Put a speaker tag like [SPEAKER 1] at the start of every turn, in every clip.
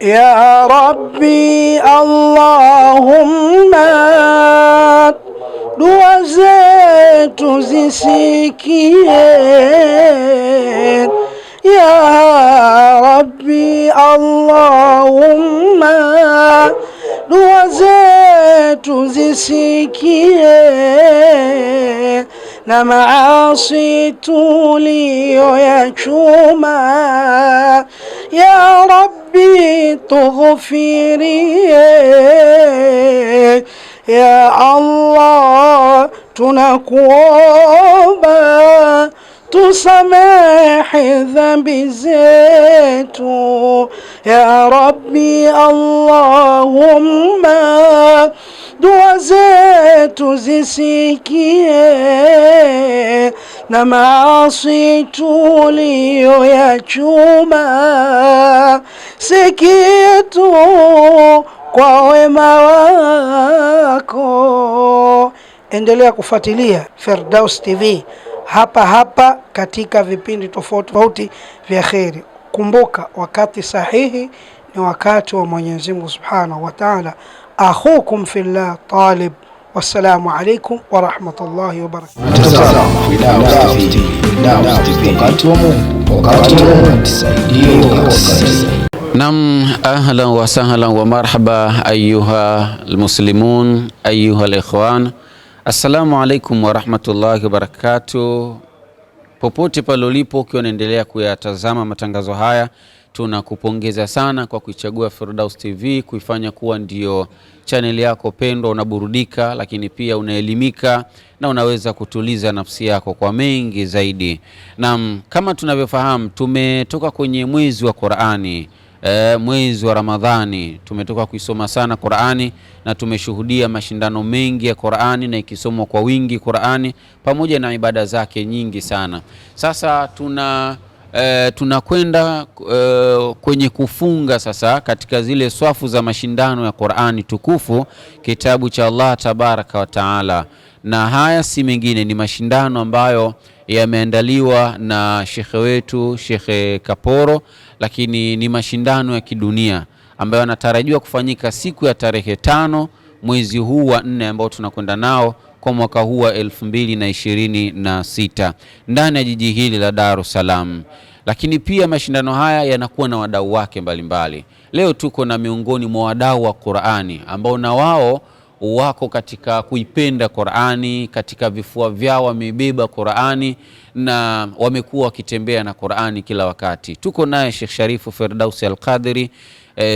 [SPEAKER 1] يا ربي اللهم dua zetu zisikie, ya Rabbi Allahumma, dua zetu zisikie, na maasi tuliyoyachuma, ya Rabbi tughfirie. Ya Allah, tunakuomba tusamehe dhambi zetu. Ya Rabbi Allahumma, dua zetu zisikie, na maasi tuliyoyachuma si kitu kwa wema wako. Endelea kufuatilia Firdaus TV hapa hapa katika vipindi tofauti tofauti vya kheri. Kumbuka, wakati sahihi ni wakati wa Mwenyezi Mungu Subhanahu wa Ta'ala. Akhukum fillah Talib. Wassalamu alaikum wa rahmatullahi wa barakatuh.
[SPEAKER 2] Nam, ahlan wa sahlan wa marhaba ayuha almuslimun, ayuha alikhwan, assalamu alaikum wa rahmatullahi wa barakatuh. Popote pale ulipo ukiwa unaendelea kuyatazama matangazo haya, tunakupongeza sana kwa kuichagua Firdaus TV, kuifanya kuwa ndio channel yako pendwa. Unaburudika lakini pia unaelimika na unaweza kutuliza nafsi yako kwa mengi zaidi. Naam, kama tunavyofahamu, tumetoka kwenye mwezi wa Qur'ani, mwezi wa Ramadhani. Tumetoka kuisoma sana Qur'ani na tumeshuhudia mashindano mengi ya Qur'ani na ikisomwa kwa wingi Qur'ani pamoja na ibada zake nyingi sana. Sasa tunakwenda kwenye kufunga sasa katika zile swafu za mashindano ya Qur'ani tukufu, kitabu cha Allah tabaraka wa taala. Na haya si mengine, ni mashindano ambayo yameandaliwa na shekhe wetu Shekhe Kaporo, lakini ni mashindano ya kidunia ambayo yanatarajiwa kufanyika siku ya tarehe 5 mwezi huu wa 4 ambao tunakwenda nao kwa mwaka huu wa 2026 ndani ya jiji hili la Dar es Salaam. Lakini pia mashindano haya yanakuwa na wadau wake mbalimbali. Leo tuko na miongoni mwa wadau wa Qur'ani ambao na wao wako katika kuipenda Qur'ani, katika vifua vyao wamebeba Qur'ani na wamekuwa wakitembea na Qur'ani kila wakati. Tuko naye Sheikh Sharifu Firdausi Al-Qadiri.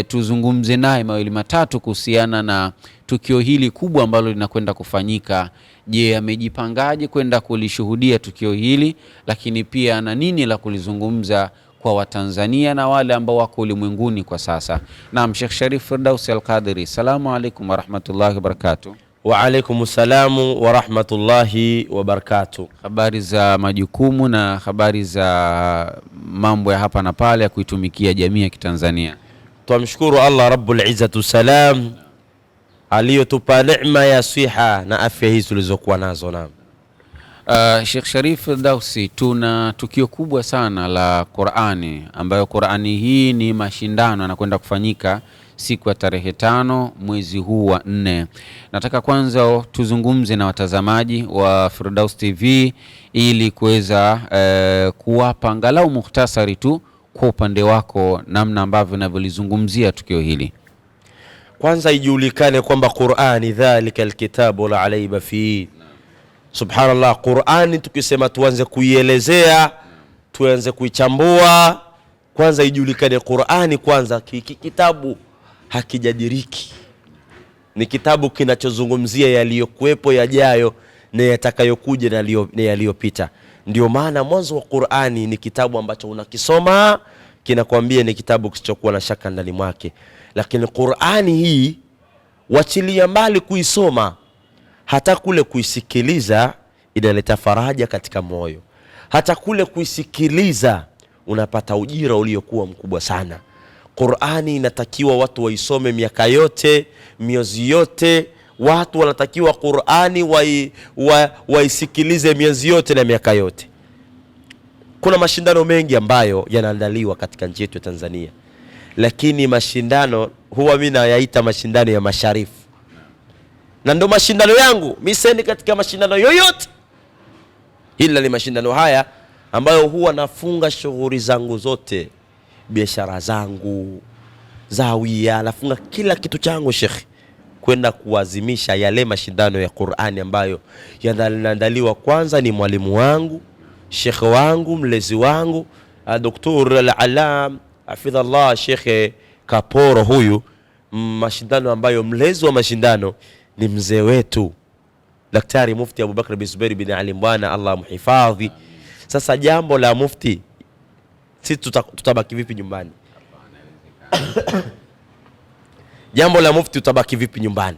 [SPEAKER 2] Tuzungumze naye mawili matatu kuhusiana na tukio hili kubwa ambalo linakwenda kufanyika. Je, amejipangaje kwenda kulishuhudia tukio hili, lakini pia na nini la kulizungumza kwa Watanzania na wale ambao wako ulimwenguni kwa sasa. Naam, Sheikh Sharif Firdausi Al-Qadiri, salamu alaykum wa rahmatullahi wa barakatuh.
[SPEAKER 3] Wa alaykum salamu wa rahmatullahi wa barakatuh.
[SPEAKER 2] Habari za majukumu na habari za mambo ya hapa na pale ya kuitumikia jamii ya Kitanzania?
[SPEAKER 3] Tumshukuru Allah Rabbul Izzatu Salam aliyotupa neema ya siha na afya hizi tulizokuwa nazo. Naam.
[SPEAKER 2] Sheikh Sharif Firdausi, tuna tukio kubwa sana la Qur'ani ambayo Qur'ani hii ni mashindano yanakwenda kufanyika siku ya tarehe 5 mwezi huu wa 4. Nataka kwanza tuzungumze na watazamaji wa Firdaus TV ili kuweza kuwapa angalau mukhtasari tu kwa upande wako namna ambavyo unavyolizungumzia tukio hili.
[SPEAKER 3] Kwanza ijulikane kwamba Qur'ani dhalika alkitabu la alayba fi. Subhanallah, Qur'ani tukisema tuanze kuielezea, tuanze kuichambua, kwanza ijulikane Qur'ani kwanza kitabu hakijadiriki. Ni kitabu kinachozungumzia yaliyokuwepo, yajayo na yatakayokuja na yaliyopita. Ndio maana mwanzo wa Qur'ani ni kitabu ambacho unakisoma kinakwambia ni kitabu kisichokuwa na shaka ndani mwake. Lakini Qur'ani hii wachilia mbali kuisoma, hata kule kuisikiliza inaleta faraja katika moyo. Hata kule kuisikiliza unapata ujira uliokuwa mkubwa sana. Qur'ani inatakiwa watu waisome miaka yote, miezi yote. Watu wanatakiwa Qur'ani waisikilize miezi yote na miaka yote. Kuna mashindano mengi ambayo yanaandaliwa katika nchi yetu ya Tanzania. lakini mashindano huwa mimi nayaita mashindano ya masharifu. Na ndo mashindano yangu, mimi sendi katika mashindano yoyote ila ni mashindano haya ambayo huwa nafunga shughuli zangu zote, biashara zangu, zawia, nafunga kila kitu changu Sheikh, kwenda kuazimisha yale mashindano ya Qur'ani ambayo yanaandaliwa. Kwanza ni mwalimu wangu, Sheikh wangu, mlezi wangu, Dr. Al-Alam hafidhallah Sheikh Kaporo. Huyu mashindano ambayo mlezi wa mashindano ni mzee wetu Daktari Mufti Abubakar bin Zubair bin Ali Mbwana, Allah muhifadhi. Sasa jambo la mufti, sisi tutabaki vipi nyumbani? Jambo la mufti utabaki vipi nyumbani?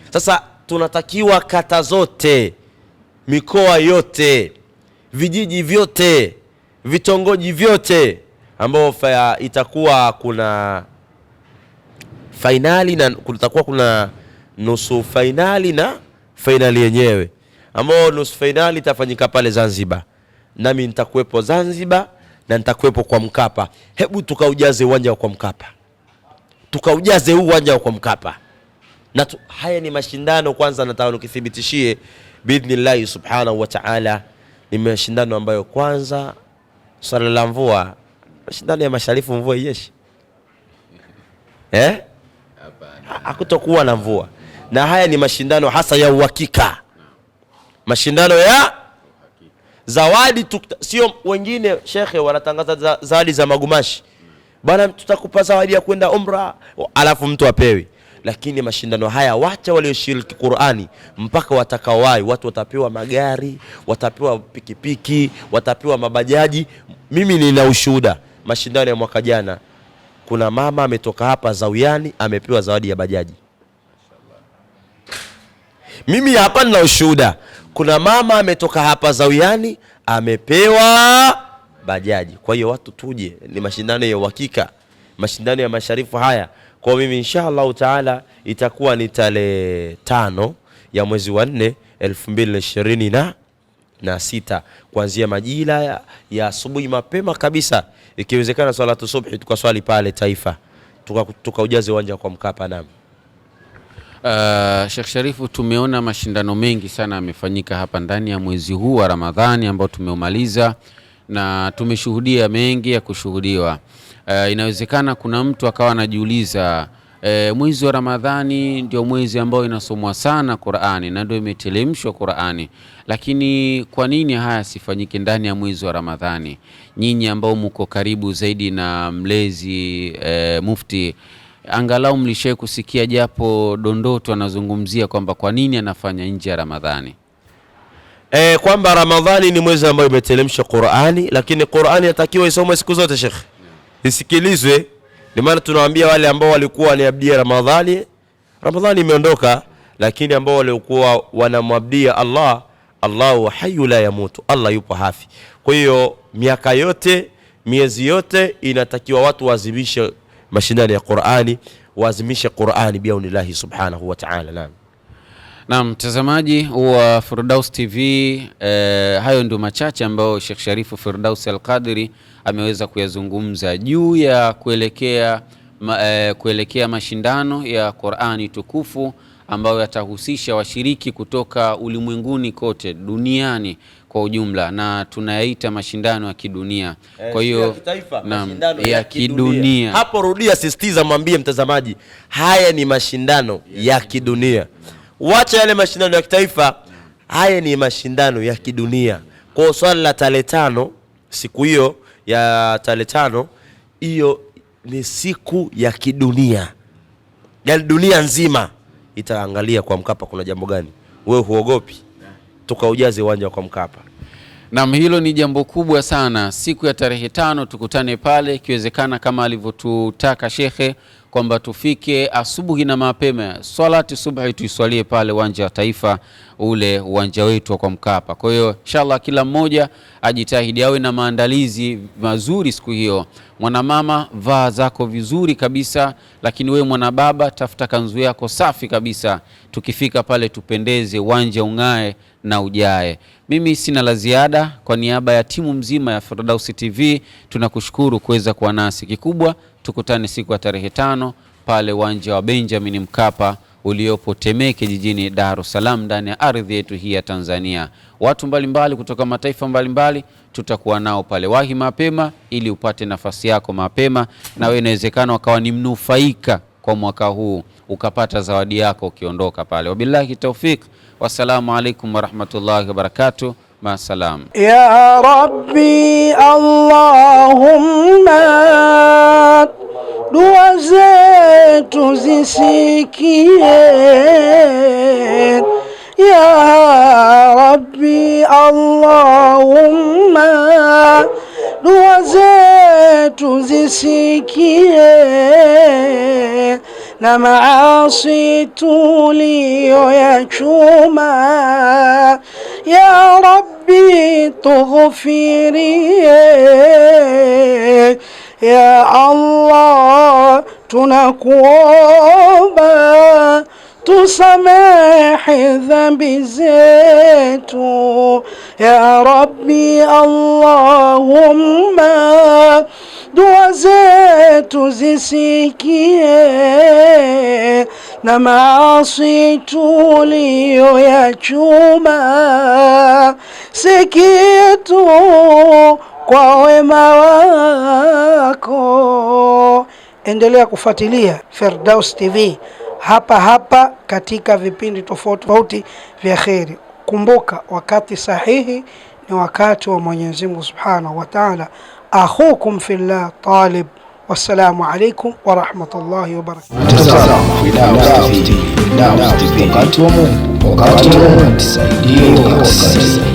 [SPEAKER 3] Sasa tunatakiwa kata zote, mikoa yote, vijiji vyote, vitongoji vyote ambao itakuwa kuna finali na kutakuwa kuna nusu finali na finali yenyewe, ambao nusu finali itafanyika pale Zanzibar. Nami nitakuwepo Zanzibar na nitakuwepo kwa Mkapa. Hebu tukaujaze uwanja wa kwa Mkapa. Tukaujaze huu uwanja wa kwa Mkapa. Na haya ni mashindano, kwanza nataka nikithibitishie biidhnillah subhanahu wa ta'ala, ni mashindano ambayo kwanza swala la mvua, mashindano ya masharifu mvua yeshi. Hakutokuwa na mvua. Na haya ni mashindano hasa ya uhakika. Mashindano ya zawadi sio wengine shekhe wanatangaza zawadi za magumashi. Bana tutakupa zawadi ya kwenda umra alafu mtu apewi. Lakini mashindano haya wacha walioshiriki Qur'ani mpaka watakawai, watu watapewa magari, watapewa pikipiki, watapewa mabajaji. Mimi nina ushuhuda mashindano ya mwaka jana, kuna mama ametoka hapa Zawiani amepewa zawadi ya bajaji. Mimi hapa nina ushuhuda, kuna mama ametoka hapa Zawiani amepewa bajaji. Kwa hiyo watu tuje, ni mashindano ya uhakika, mashindano ya masharifu haya. Kwa mimi inshallah taala itakuwa ni tarehe 5 ya mwezi wa 4 2026 kuanzia majira ya asubuhi mapema kabisa, ikiwezekana salatu subhi tukaswali pale Taifa, tukaujaze uwanja kwa Mkapa. Naam.
[SPEAKER 2] Sheikh Sharifu, tumeona mashindano mengi sana yamefanyika hapa ndani ya mwezi huu wa Ramadhani ambao tumeumaliza, na tumeshuhudia mengi ya kushuhudiwa. Inawezekana kuna mtu akawa anajiuliza, mwezi wa Ramadhani ndio mwezi ambao inasomwa sana Qur'ani na ndio imetelemshwa Qur'ani, lakini kwa nini haya sifanyike ndani ya mwezi wa Ramadhani? Nyinyi ambao mko karibu zaidi na mlezi mufti, angalau mlishaye kusikia japo dondoto anazungumzia kwamba kwa nini anafanya nje ya Ramadhani?
[SPEAKER 3] Kwamba Ramadhani ni mwezi ambao imetelemshwa Qur'ani, lakini Qur'ani inatakiwa isomwe siku zote Sheikh, isikilizwe. Ni maana tunawaambia wale ambao walikuwa waniabudia Ramadhani, Ramadhani imeondoka, lakini ambao walikuwa wanamwabudia Allah, Allahu hayyu la yamutu, Allah yupo hafi. Kwa hiyo miaka yote, miezi yote inatakiwa watu waadhimishe mashindano ya Qur'ani, waadhimishe Qur'ani biaunillahi subhanahu wa ta'ala.
[SPEAKER 2] Na mtazamaji wa Firdaus TV, hayo ndio machache ambayo Sheikh Sharifu Firdaus Al-Qadiri ameweza kuyazungumza juu ya kuelekea mashindano ya Qur'ani tukufu ambayo yatahusisha washiriki kutoka ulimwenguni kote, duniani kwa ujumla, na tunayaita mashindano ya kidunia. Kwa hiyo
[SPEAKER 3] ya kidunia. Hapo rudia, sisitiza, mwambie mtazamaji, haya ni mashindano ya kidunia. Wacha yale mashindano ya kitaifa, haya ni mashindano ya kidunia. Kwa swala la tarehe 5, siku hiyo ya tarehe 5, hiyo ni siku ya kidunia. Yaani dunia nzima itaangalia kwa Mkapa kuna jambo gani. Wewe huogopi? Tukaujaze uwanja kwa Mkapa.
[SPEAKER 2] Naam, hilo ni jambo kubwa sana. Siku ya tarehe 5 tukutane pale, ikiwezekana kama alivyotutaka shekhe kwamba tufike asubuhi na mapema, salati subhi tuiswalie pale uwanja wa Taifa, ule uwanja wetu kwa Mkapa. Kwa hiyo inshallah kila mmoja ajitahidi awe na maandalizi mazuri siku hiyo. Mwanamama, vaa zako vizuri kabisa, lakini wewe mwanababa tafuta kanzu yako safi kabisa. Tukifika pale tupendeze, uwanja ungae na ujae. Mimi sina la ziada. Kwa niaba ya timu mzima ya Firdaus TV tunakushukuru kuweza kuwa nasi. Kikubwa Tukutane siku ya tarehe 5 pale uwanja wa Benjamin Mkapa uliopo Temeke jijini Dar es Salaam, ndani ya ardhi yetu hii ya Tanzania. Watu mbalimbali kutoka mataifa mbalimbali tutakuwa nao pale. Wahi mapema ili upate nafasi yako mapema, na wewe inawezekana ukawa ni mnufaika kwa mwaka huu, ukapata zawadi yako ukiondoka pale. Wabillahi tawfik, wassalamu alaikum warahmatullahi wabarakatuh. Ma salam.
[SPEAKER 1] Ya Rabbi Allahumma dua zetu zisikie. Ya Rabbi Allahumma dua zetu zisikie, na maasi tuliyoyachuma ya Rabbi tughfirie. Ya Allah tunakuomba tusamehe dhambi zetu. Ya Rabbi Allahumma dua zetu zisikie, na maasi tuliyoyachuma si kitu kwa wema wako. Endelea kufuatilia Firdaus TV hapa hapa katika vipindi tofauti vya kheri. Kumbuka, wakati sahihi ni wakati wa Mwenyezi Mungu Subhanahu wa Ta'ala. Akhukum fillah Talib. Wassalamu alaikum wa rahmatullahi wa barakatuh.
[SPEAKER 4] Wakati wa Mungu, wakati wa Mungu, tusaidie.